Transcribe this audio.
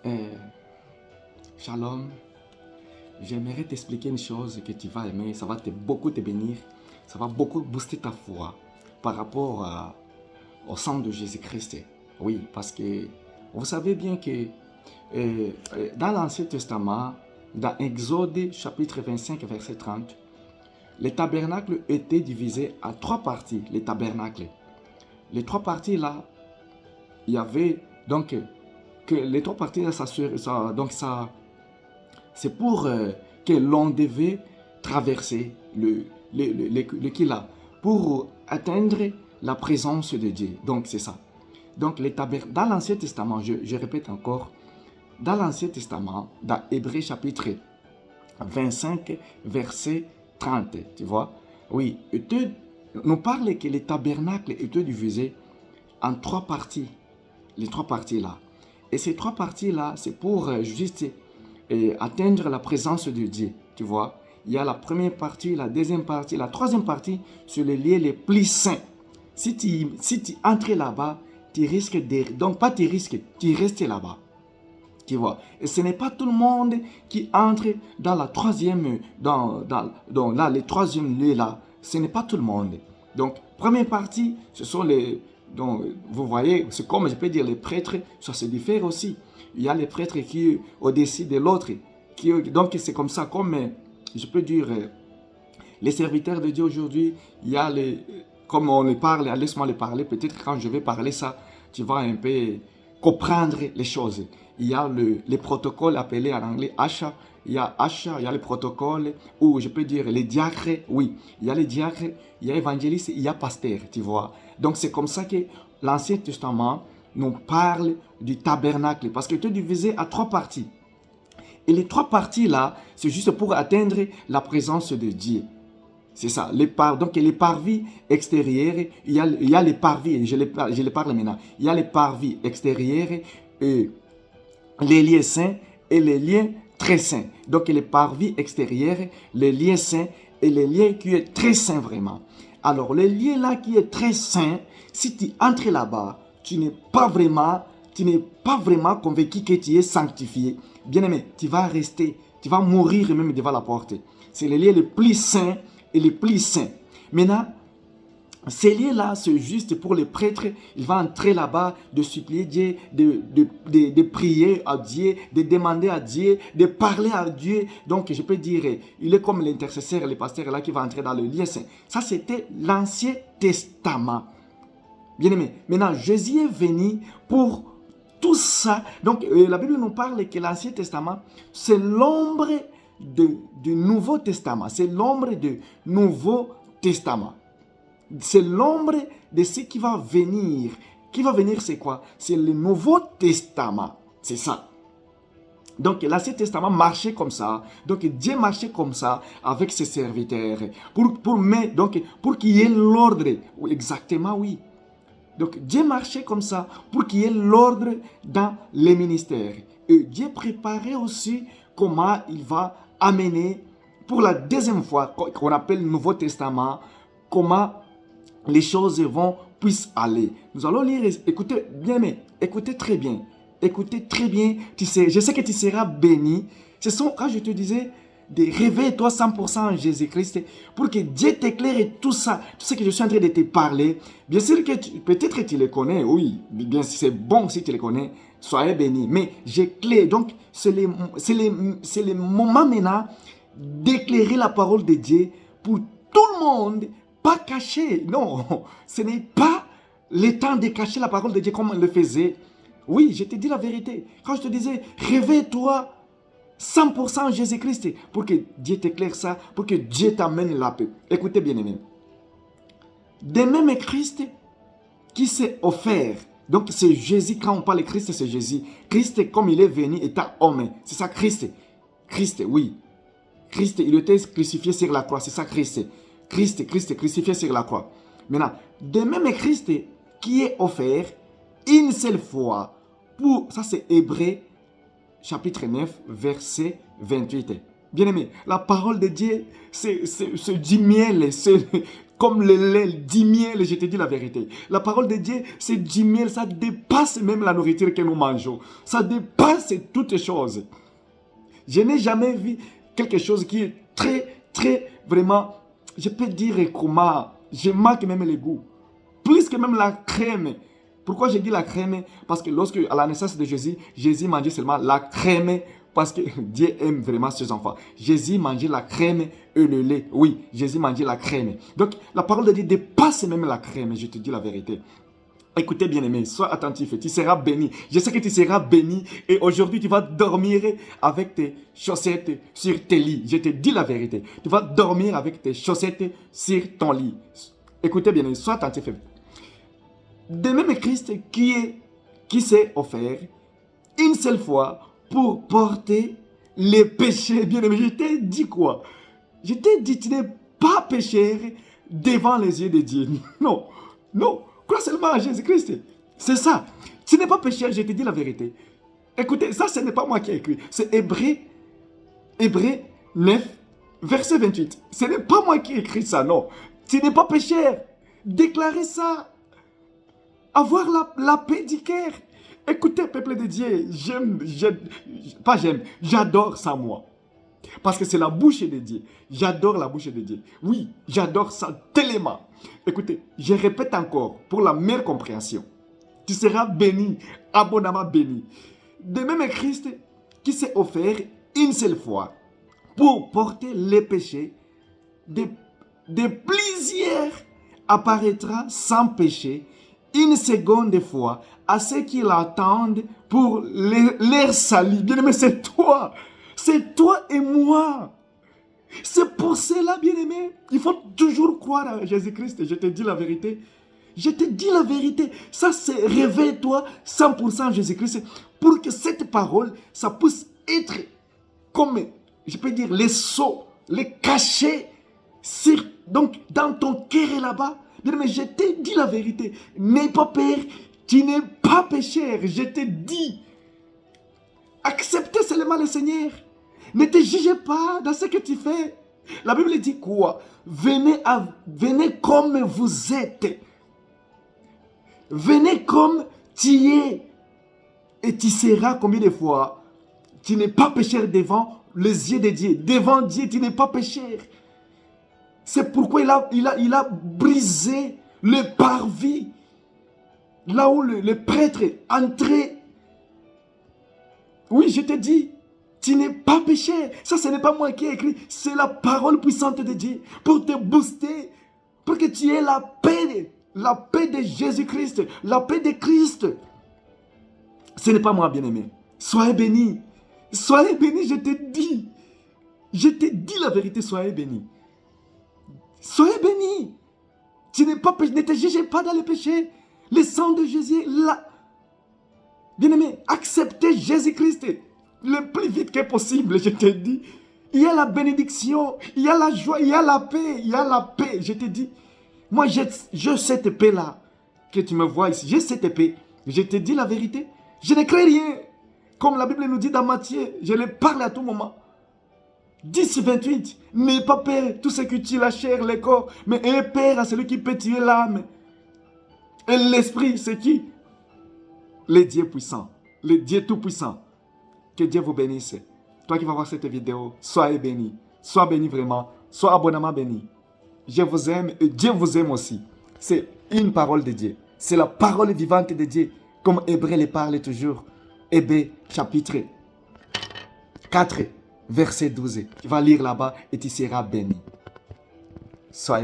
Euh, Shalom, j'aimerais t'expliquer une chose que tu vas aimer, ça va beaucoup te bénir, ça va beaucoup booster ta foi par rapport au sang de Jésus-Christ. Oui, parce que vous savez bien que dans l'Ancien Testament, dans Exode chapitre 25, verset 30, les tabernacles étaient divisés en trois parties, les tabernacles. Les trois parties là, il y avait donc que les trois parties là, c'est pour que l'on devait traverser le là pour atteindre la présence de Dieu. Donc c'est ça. Donc dans l'Ancien Testament, je répète encore, dans l'Ancien Testament, dans Hébreux chapitre 25, verset 30, tu vois. Oui, nous parle que les tabernacles étaient divisés en trois parties. Les trois parties là. Et ces trois parties là, c'est pour juste atteindre la présence de Dieu, tu vois. Il y a la première partie, la deuxième partie, la troisième partie sur les lieux les plus saints. Si tu entres là-bas, tu risques de... Donc pas tu risques, tu restes là-bas. Tu vois. Et ce n'est pas tout le monde qui entre dans la troisième, dans là, les troisième lieux là. Ce n'est pas tout le monde. Donc, première partie, ce sont les... Donc, vous voyez, c'est comme je peux dire les prêtres, ça se diffère aussi. Il y a les prêtres qui au-dessus de l'autre. Donc, c'est comme ça, comme je peux dire, les serviteurs de Dieu aujourd'hui, il y a les... Comme on les parle, laisse-moi les parler, peut-être quand je vais parler ça, tu vas un peu comprendre les choses. Il y a les protocoles appelés en anglais Asha. Il y a Asha, il y a les protocoles, ou je peux dire les diacres, oui. Il y a les diacres, il y a évangéliste, il y a pasteur, tu vois. Donc c'est comme ça que l'Ancien Testament nous parle du tabernacle, parce que tu es divisé à trois parties. Et les trois parties là, c'est juste pour atteindre la présence de Dieu. C'est ça. Donc, les parvis extérieurs, il y a les parvis, je les parle maintenant. Il y a les parvis extérieurs, les liens saints et les liens très saints. Donc, les parvis extérieurs, les liens saints et les liens qui est très saint vraiment. Alors, le lien là qui est très saint, si tu entres là-bas, tu n'es pas vraiment convaincu que tu es sanctifié. Bien aimé, tu vas rester, tu vas mourir même devant la porte. C'est le lien le plus saint et les plus saints. Maintenant, ces liens-là, c'est juste pour les prêtres. Il va entrer là-bas, de supplier Dieu, de prier à Dieu, de demander à Dieu, de parler à Dieu. Donc, je peux dire, il est comme l'intercesseur, le pasteur là qui va entrer dans le lien saint. Ça, c'était l'Ancien Testament. Bien aimé. Maintenant, Jésus est venu pour tout ça. Donc, la Bible nous parle que l'Ancien Testament, c'est l'ombre du Nouveau Testament. C'est l'ombre du Nouveau Testament. C'est l'ombre de ce qui va venir. Qui va venir, c'est quoi? C'est le Nouveau Testament. C'est ça. Donc, l'Ancien Testament marchait comme ça. Donc, Dieu marchait comme ça avec ses serviteurs. Pour qu'il y ait l'ordre. Exactement, oui. Donc, Dieu marchait comme ça pour qu'il y ait l'ordre dans les ministères. Et Dieu préparait aussi comment il va amener pour la deuxième fois, qu'on appelle le Nouveau Testament, comment les choses puissent aller. Nous allons lire, écoutez bien, mais écoutez très bien. Écoutez très bien, je sais que tu seras béni. Ce sont, quand je te disais, de réveille-toi 100% en Jésus-Christ pour que Dieu t'éclaire et tout ça, tout ce que je suis en train de te parler. Bien sûr que peut-être tu les connais, oui, bien c'est bon si tu les connais, soyez bénis. Mais j'éclaire, donc c'est le moment maintenant d'éclairer la parole de Dieu pour tout le monde, pas caché. Non, ce n'est pas le temps de cacher la parole de Dieu comme on le faisait. Oui, je te dis la vérité. Quand je te disais, réveille-toi 100% Jésus-Christ, pour que Dieu t'éclaire ça, pour que Dieu t'amène la paix. Écoutez bien aimé. De même Christ qui s'est offert. Donc c'est Jésus, quand on parle de Christ, c'est Jésus. Christ, comme il est venu, étant homme. C'est ça Christ. Christ, oui. Christ, il était crucifié sur la croix. C'est ça Christ. Christ, crucifié sur la croix. Maintenant, de même Christ qui est offert une seule fois. Ça c'est Hébreux chapitre 9, verset 28. Bien aimé, la parole de Dieu, c'est du miel. comme le lait, du miel, je te dis la vérité. La parole de Dieu, c'est du miel, ça dépasse même la nourriture que nous mangeons. Ça dépasse toutes choses. Je n'ai jamais vu quelque chose qui est très, vraiment, je peux dire comment, je manque même les goûts. Plus que même la crème. Pourquoi je dis la crème? Parce que lorsque, à la naissance de Jésus, Jésus mangeait seulement la crème parce que Dieu aime vraiment ses enfants. Jésus mangeait la crème et le lait. Oui, Jésus mangeait la crème. Donc, la parole de Dieu dépasse même la crème, je te dis la vérité. Écoutez bien aimé, sois attentif, tu seras béni. Je sais que tu seras béni et aujourd'hui tu vas dormir avec tes chaussettes sur tes lits. Je te dis la vérité. Tu vas dormir avec tes chaussettes sur ton lit. Écoutez bien aimé, sois attentif. De même Christ qui s'est offert une seule fois pour porter les péchés. Bien aimé, je t'ai dit quoi? Je t'ai dit, tu n'es pas pécheur devant les yeux de Dieu. Non, non. Crois seulement à Jésus-Christ. C'est ça. Tu n'es pas pécheur, je te dis la vérité. Écoutez, ça ce n'est pas moi qui ai écrit. C'est Hébreux 9, verset 28. Ce n'est pas moi qui ai écrit ça, non. Tu n'es pas pécheur. Déclarez ça. Avoir la paix du cœur. Écoutez, peuple de Dieu, j'adore ça moi. Parce que c'est la bouche de Dieu. J'adore la bouche de Dieu. Oui, j'adore ça tellement. Écoutez, je répète encore pour la meilleure compréhension. Tu seras béni, abondamment béni. De même Christ qui s'est offert une seule fois pour porter les péchés de plusieurs apparaîtra sans péché une seconde fois à ceux qui l'attendent pour leur salut. Bien-aimé, c'est toi. C'est toi et moi. C'est pour cela, bien-aimé, il faut toujours croire à Jésus-Christ. Je te dis la vérité. Je te dis la vérité. Ça, c'est réveille-toi 100% Jésus-Christ pour que cette parole, ça puisse être comme, je peux dire, les sceaux, les cachets, donc dans ton cœur et là-bas. Bien-aimé, je te dis la vérité. N'aie pas peur, tu n'es pas pécheur. Je te dis, acceptez seulement le Seigneur. Ne te jugez pas dans ce que tu fais. La Bible dit quoi? Venez comme vous êtes. Venez comme tu es. Et tu seras combien de fois? Tu n'es pas pécheur devant les yeux de Dieu. Devant Dieu, tu n'es pas pécheur. C'est pourquoi il a brisé le parvis. Là où le prêtre entrait. Oui, je te dis. Tu n'es pas péché. Ça, ce n'est pas moi qui ai écrit. C'est la parole puissante de Dieu. Pour te booster. Pour que tu aies la paix. La paix de Jésus-Christ. La paix de Christ. Ce n'est pas moi, bien-aimé. Soyez bénis. Soyez bénis, je te dis. Je te dis la vérité, soyez bénis. Soyez bénis. Tu n'es pas péché. Ne te jugez pas dans le péché. Le sang de Jésus, là. Bien-aimé, acceptez Jésus-Christ. Le plus vite que possible, je te dis. Il y a la bénédiction, il y a la joie, il y a la paix, il y a la paix. Je te dis, moi j'ai cette paix-là que tu me vois ici. J'ai cette paix. Je te dis la vérité. Je ne crains rien. Comme la Bible nous dit dans Matthieu, je le parle à tout moment. 10, 28. N'aie pas peur, tout ce que tue la chair, le corps, mais aie peur à celui qui peut tuer l'âme. Et l'esprit, c'est qui? Le Dieu puissant, le Dieu tout-puissant. Que Dieu vous bénisse. Toi qui vas voir cette vidéo, soyez béni. Sois béni vraiment. Sois abondamment béni. Je vous aime et Dieu vous aime aussi. C'est une parole de Dieu. C'est la parole vivante de Dieu. Comme Hébreux le parle toujours. Hébreux chapitre 4, verset 12. Tu vas lire là-bas et tu seras béni. Soyez